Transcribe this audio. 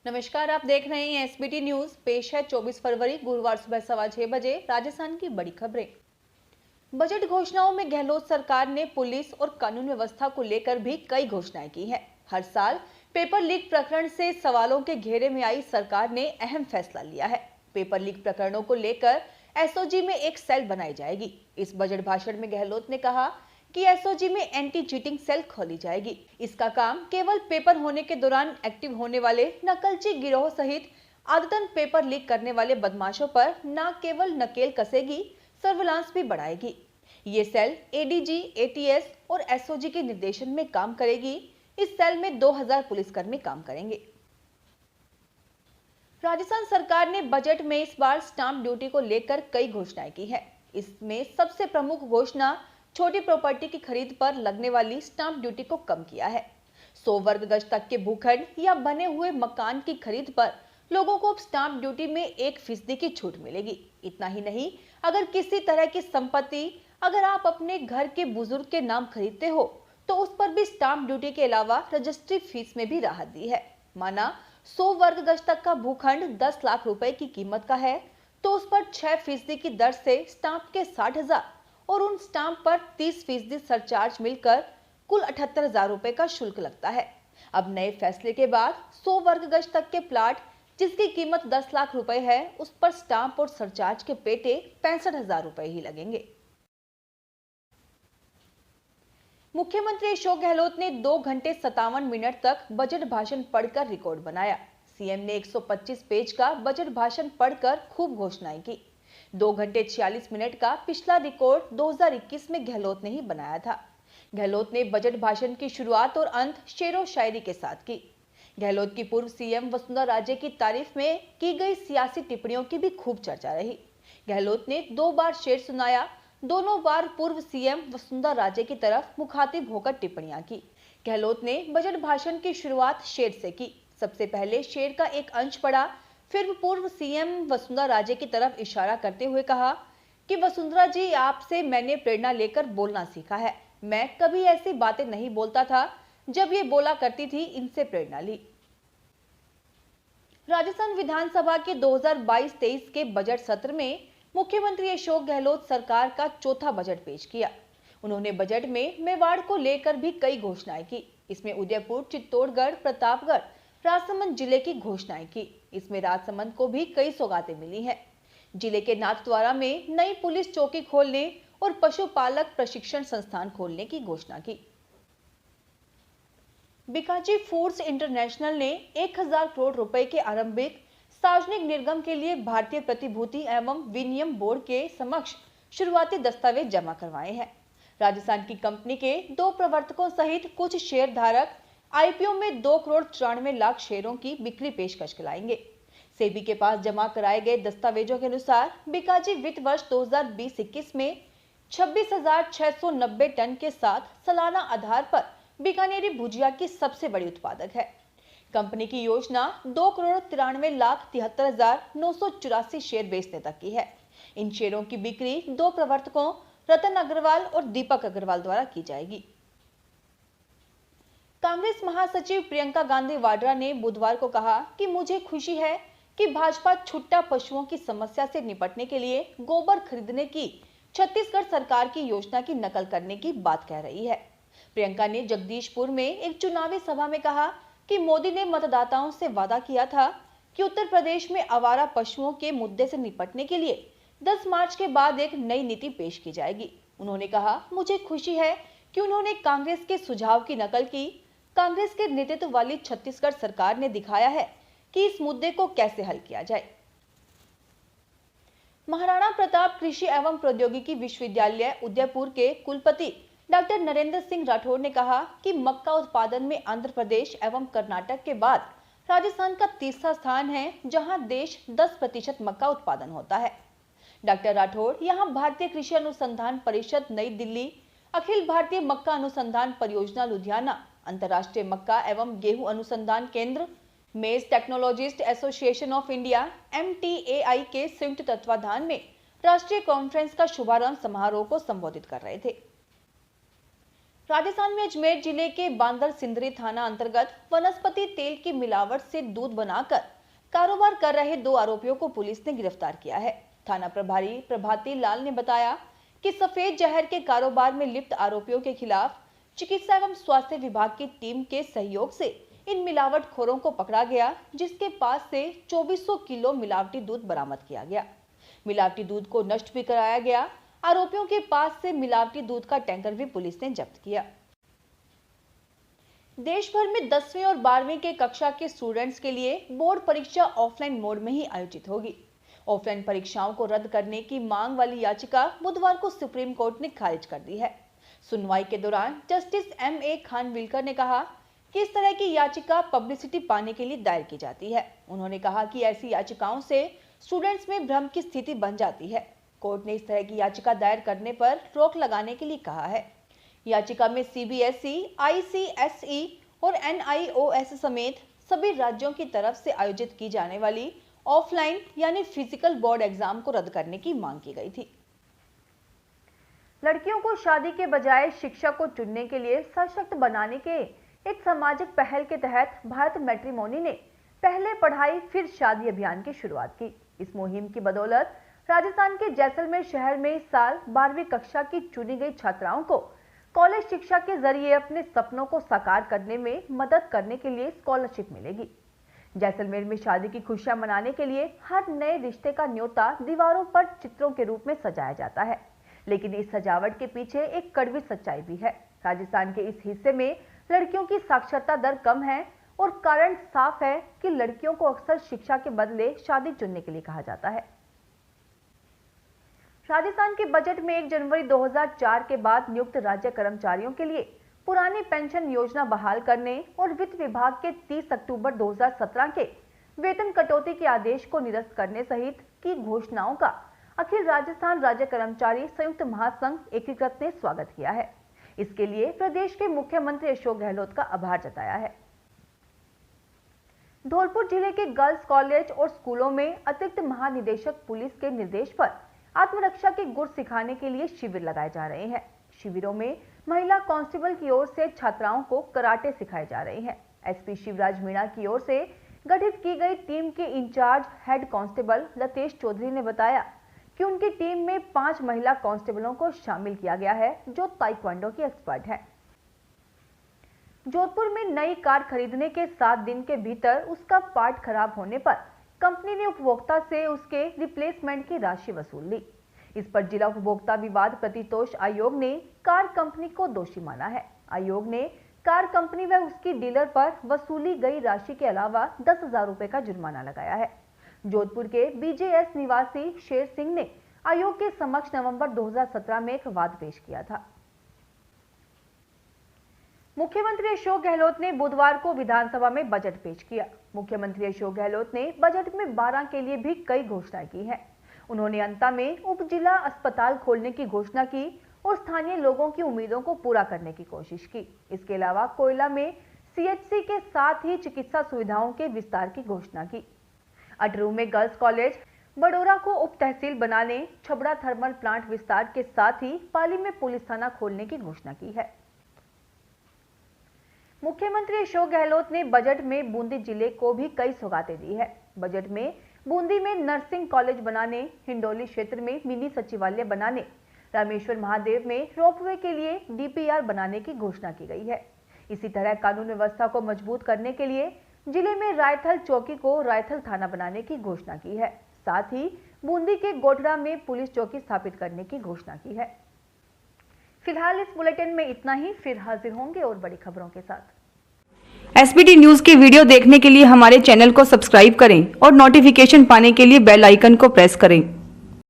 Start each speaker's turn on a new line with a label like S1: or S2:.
S1: नमस्कार, आप देख रहे हैं एसबीटी न्यूज। पेश है 24 फरवरी गुरुवार सुबह 6:15 बजे राजस्थान की बड़ी खबरें। बजट घोषणाओं में गहलोत सरकार ने पुलिस और कानून व्यवस्था को लेकर भी कई घोषणाएं की हैं। हर साल पेपर लीक प्रकरण से सवालों के घेरे में आई सरकार ने अहम फैसला लिया है। पेपर लीक प्रकरणों को लेकर एसओजी में एक सेल बनाई जाएगी। इस बजट भाषण में गहलोत ने कहा कि एसओजी में एंटी चीटिंग सेल खोली जाएगी। इसका काम केवल पेपर होने के दौरान एक्टिव होने वाले नकलची गिरोह सहित आदतन पेपर लीक करने वाले बदमाशों पर न केवल नकेल कसेगी, सर्विलांस भी बढ़ाएगी। ये सेल एडीजी, एटीएस और एसओजी के निर्देशन में काम करेगी। इस सेल में 2000 पुलिसकर्मी काम करेंगे। राजस्थान सरकार ने बजट में इस बार स्टाम्प ड्यूटी को लेकर कई घोषणाएं की है। इसमें सबसे प्रमुख घोषणा छोटी प्रॉपर्टी की खरीद पर लगने वाली स्टाम्प ड्यूटी को कम किया है। 100 वर्ग गज तक के भूखंड या बने हुए मकान की खरीद पर लोगों को स्टाम्प ड्यूटी में 1% की छूट मिलेगी। इतना ही नहीं, अगर किसी तरह की संपत्ति अगर आप अपने घर के बुजुर्ग के नाम खरीदते हो तो उस पर भी स्टाम्प ड्यूटी के अलावा रजिस्ट्री फीस में भी राहत दी है। माना 100 वर्ग गज तक का भूखंड 10 लाख रुपए की कीमत का है तो उस पर 6% की दर से स्टाम्प के 60,000 और उन स्टाम्प पर 30% सरचार्ज मिलकर कुल 78,000 रुपए का शुल्क लगता है। अब नए फैसले के बाद 100 वर्ग गज तक के प्लाट जिसकी कीमत 10 लाख रुपए है उस पर स्टाम्प और सरचार्ज के पेटे 65,000 रुपए ही लगेंगे। मुख्यमंत्री अशोक गहलोत ने 2 घंटे 57 मिनट तक बजट भाषण पढ़कर रिकॉर्ड बनाया। सीएम ने 125 पेज का बजट भाषण पढ़कर खूब घोषणाएं की। 2 घंटे 46 मिनट का पिछला रिकॉर्ड 2021 में गहलोत ने ही बनाया था। गहलोत ने बजट भाषण की शुरुआत और अंत शेरो शायरी के साथ की। गहलोत की पूर्व सीएम वसुंधरा राजे की तारीफ में की गई सियासी टिप्पणियों की भी खूब चर्चा रही। गहलोत ने 2 बार शेर सुनाया। दोनों बार पूर्व सीएम वसुंधरा राजे की तरफ मुखातिब होकर टिप्पणियां की। गहलोत ने बजट भाषण की शुरुआत शेर से की। सबसे पहले शेर का एक अंश पढ़ा, फिर पूर्व सीएम वसुंधरा राजे की तरफ इशारा करते हुए कहा कि वसुंधरा जी, आपसे मैंने प्रेरणा लेकर बोलना सीखा है। मैं कभी ऐसी बातें नहीं बोलता था, जब ये बोला करती थी इनसे प्रेरणा ली। राजस्थान विधानसभा के 2022-23 के बजट सत्र में मुख्यमंत्री अशोक गहलोत सरकार का चौथा बजट पेश किया। उन्होंने बजट में मेवाड़ को लेकर भी कई घोषणाएं की। इसमें उदयपुर, चित्तौड़गढ़, प्रतापगढ़, राजसमंद जिले की घोषणाएं की। इसमें राजसमंद को भी कई सौगातें मिली हैं। जिले के नाथद्वारा में नई पुलिस चौकी खोलने और पशुपालक प्रशिक्षण संस्थान खोलने की घोषणा की। बीकाजी फूड्स इंटरनेशनल ने 1000 करोड़ रुपए के आरंभिक सार्वजनिक निर्गम के लिए भारतीय प्रतिभूति एवं विनिमय बोर्ड के समक्ष शुरुआती दस्तावेज जमा करवाए हैं। राजस्थान की कंपनी के 2 प्रवर्तकों सहित कुछ शेयर धारक आईपीओ में 2 करोड़ 94 लाख शेयरों की बिक्री पेशकश लाएंगे। सेबी के पास जमा कराए गए दस्तावेजों के अनुसार बीकाजी वित्त वर्ष 2020-21 में 26,690 टन के साथ सालाना आधार पर बीकानेरी भुजिया की सबसे बड़ी उत्पादक है। कंपनी की योजना 2 करोड़ 93 लाख 73,984 शेयर बेचने तक की है। इन शेयरों की बिक्री 2 प्रवर्तकों रतन अग्रवाल और दीपक अग्रवाल द्वारा की जाएगी। कांग्रेस महासचिव प्रियंका गांधी वाड्रा ने बुधवार को कहा कि मुझे खुशी है कि भाजपा छुट्टा पशुओं की समस्या से निपटने के लिए गोबर खरीदने की छत्तीसगढ़ सरकार की योजना की नकल करने की बात कह रही है। प्रियंका ने जगदीशपुर में एक चुनावी सभा में कहा कि मोदी ने मतदाताओं से वादा किया था कि उत्तर प्रदेश में आवारा पशुओं के मुद्दे से निपटने के लिए 10 मार्च के बाद एक नई नीति पेश की जाएगी। उन्होंने कहा, मुझे खुशी है कि उन्होंने कांग्रेस के सुझाव की नकल की। कांग्रेस के नेतृत्व वाली छत्तीसगढ़ सरकार ने दिखाया है कि इस मुद्दे को कैसे हल किया जाए। महाराणा प्रताप कृषि एवं प्रौद्योगिकी विश्वविद्यालय उदयपुर के कुलपति डॉक्टर नरेंद्र सिंह राठौर ने कहा कि मक्का उत्पादन में आंध्र प्रदेश एवं कर्नाटक के बाद राजस्थान का तीसरा स्थान है, जहां देश 10% मक्का उत्पादन होता है। डॉक्टर राठौर यहां भारतीय कृषि अनुसंधान परिषद नई दिल्ली, अखिल भारतीय मक्का अनुसंधान परियोजना लुधियाना, अंतर्राष्ट्रीय मक्का एवं गेहूं अनुसंधान केंद्र, मेज technologist association of India MTAI के संयुक्त तत्वाधान में राष्ट्रीय कॉन्फ्रेंस का शुभारंभ समारोह को संबोधित कर रहे थे। राजस्थान में अजमेर जिले के बांदर सिंदरी थाना अंतर्गत वनस्पति तेल की मिलावट से दूध बनाकर कारोबार कर रहे 2 आरोपियों को पुलिस ने गिरफ्तार किया है। थाना प्रभारी प्रभाती लाल ने बताया कि सफेद जहर के कारोबार में लिप्त आरोपियों के खिलाफ चिकित्सा एवं स्वास्थ्य विभाग की टीम के सहयोग से इन मिलावटखोरों को पकड़ा गया, जिसके पास से 2400 किलो मिलावटी दूध बरामद किया गया। मिलावटी दूध को नष्ट भी कराया गया। आरोपियों के पास से मिलावटी दूध का टैंकर भी पुलिस ने जब्त किया। देश भर में 10वीं और 12वीं के कक्षा के स्टूडेंट्स के लिए बोर्ड परीक्षा ऑफलाइन मोड में ही आयोजित होगी। ऑफलाइन परीक्षाओं को रद्द करने की मांग वाली याचिका बुधवार को सुप्रीम कोर्ट ने खारिज कर दी है। सुनवाई के दौरान जस्टिस M.A. खानविलकर ने कहा कि इस तरह की याचिका पब्लिसिटी पाने के लिए दायर की जाती है। उन्होंने कहा कि ऐसी याचिकाओं से स्टूडेंट्स में भ्रम की स्थिति बन जाती है। कोर्ट ने इस तरह की याचिका दायर करने पर रोक लगाने के लिए कहा है। याचिका में CBSE, ICSE और NIOS समेत सभी राज्यों की तरफ से आयोजित की जाने वाली ऑफलाइन यानी फिजिकल बोर्ड एग्जाम को रद्द करने की मांग की गई थी। लड़कियों को शादी के बजाय शिक्षा को चुनने के लिए सशक्त बनाने के एक सामाजिक पहल के तहत भारत मैट्रिमोनी ने पहले पढ़ाई फिर शादी अभियान की शुरुआत की। इस मुहिम की बदौलत राजस्थान के जैसलमेर शहर में इस साल 12वीं कक्षा की चुनी गई छात्राओं को कॉलेज शिक्षा के जरिए अपने सपनों को साकार करने में मदद करने के लिए स्कॉलरशिप मिलेगी। जैसलमेर में शादी की खुशियां मनाने के लिए हर नए रिश्ते का न्योता दीवारों पर चित्रों के रूप में सजाया जाता है, लेकिन इस सजावट के पीछे एक कड़वी सच्चाई भी है। राजस्थान के इस हिस्से में लड़कियों की साक्षरता दर कम है और कारण साफ है कि लड़कियों को अक्सर शिक्षा के बदले शादी चुनने के लिए कहा जाता है। राजस्थान के बजट में 1 जनवरी 2004 के बाद नियुक्त राज्य कर्मचारियों के लिए पुरानी पेंशन योजना बहाल करने और वित्त विभाग के 30 अक्टूबर 2017 के वेतन कटौती के आदेश को निरस्त करने सहित की घोषणाओं का अखिल राजस्थान राज्य कर्मचारी संयुक्त महासंघ एकीकृत ने स्वागत किया है। इसके लिए प्रदेश के मुख्यमंत्री अशोक गहलोत का आभार जताया है। धौलपुर जिले के गर्ल्स कॉलेज और स्कूलों में अतिरिक्त महानिदेशक पुलिस के निर्देश पर आत्मरक्षा के गुर सिखाने के लिए शिविर लगाए जा रहे हैं। शिविरों में महिला कांस्टेबल की ओर से छात्राओं को कराटे सिखाए जा रहे हैं। SP शिवराज मीणा की ओर से गठित की गई टीम के incharge head constable Latesh Chaudhary ने बताया कि उनकी टीम में 5 महिला कांस्टेबलों को शामिल किया गया है जो ताइक्वांडो की एक्सपर्ट हैं। जोधपुर में नई कार खरीदने के 7 दिन के भीतर उसका पार्ट खराब होने पर कंपनी ने उपभोक्ता से उसके रिप्लेसमेंट की राशि वसूल ली। इस पर जिला उपभोक्ता विवाद प्रतितोष आयोग ने कार कंपनी को दोषी माना है। आयोग ने कार कंपनी व उसकी डीलर पर वसूली गई राशि के अलावा 10,000 रुपए का जुर्माना लगाया है। जोधपुर के BJS निवासी शेर सिंह ने आयोग के समक्ष नवंबर 2017 में एक वाद पेश किया था। मुख्यमंत्री अशोक गहलोत ने बुधवार को विधानसभा में बजट पेश किया। मुख्यमंत्री अशोक गहलोत ने बजट में 12 के लिए भी कई घोषणाएं की हैं। उन्होंने अंता में उप जिला अस्पताल खोलने की घोषणा की और स्थानीय लोगों की उम्मीदों को पूरा करने की कोशिश की। इसके अलावा कोयला में CHC के साथ ही चिकित्सा सुविधाओं के विस्तार की घोषणा की। अटरू में गर्ल्स कॉलेज, बडोरा को उप तहसील बनाने, छबड़ा थर्मल प्लांट विस्तार के साथ ही पाली में पुलिस थाना खोलने की घोषणा की है। मुख्यमंत्री अशोक गहलोत ने बजट में बूंदी जिले को भी कई सौगातें दी है। बजट में बूंदी में नर्सिंग कॉलेज बनाने, हिंडोली क्षेत्र में मिनी सचिवालय बनाने, रामेश्वर महादेव में रोपवे के लिए DPR बनाने की घोषणा की गई है। इसी तरह कानून व्यवस्था को मजबूत करने के लिए जिले में रायथल चौकी को रायथल थाना बनाने की घोषणा की है। साथ ही बूंदी के गोटड़ा में पुलिस चौकी स्थापित करने की घोषणा की है। फिलहाल इस बुलेटिन में इतना ही, फिर हाजिर होंगे और बड़ी खबरों के साथ।
S2: SBT न्यूज के वीडियो देखने के लिए हमारे चैनल को सब्सक्राइब करें और नोटिफिकेशन पाने के लिए बेल आइकन को प्रेस करें।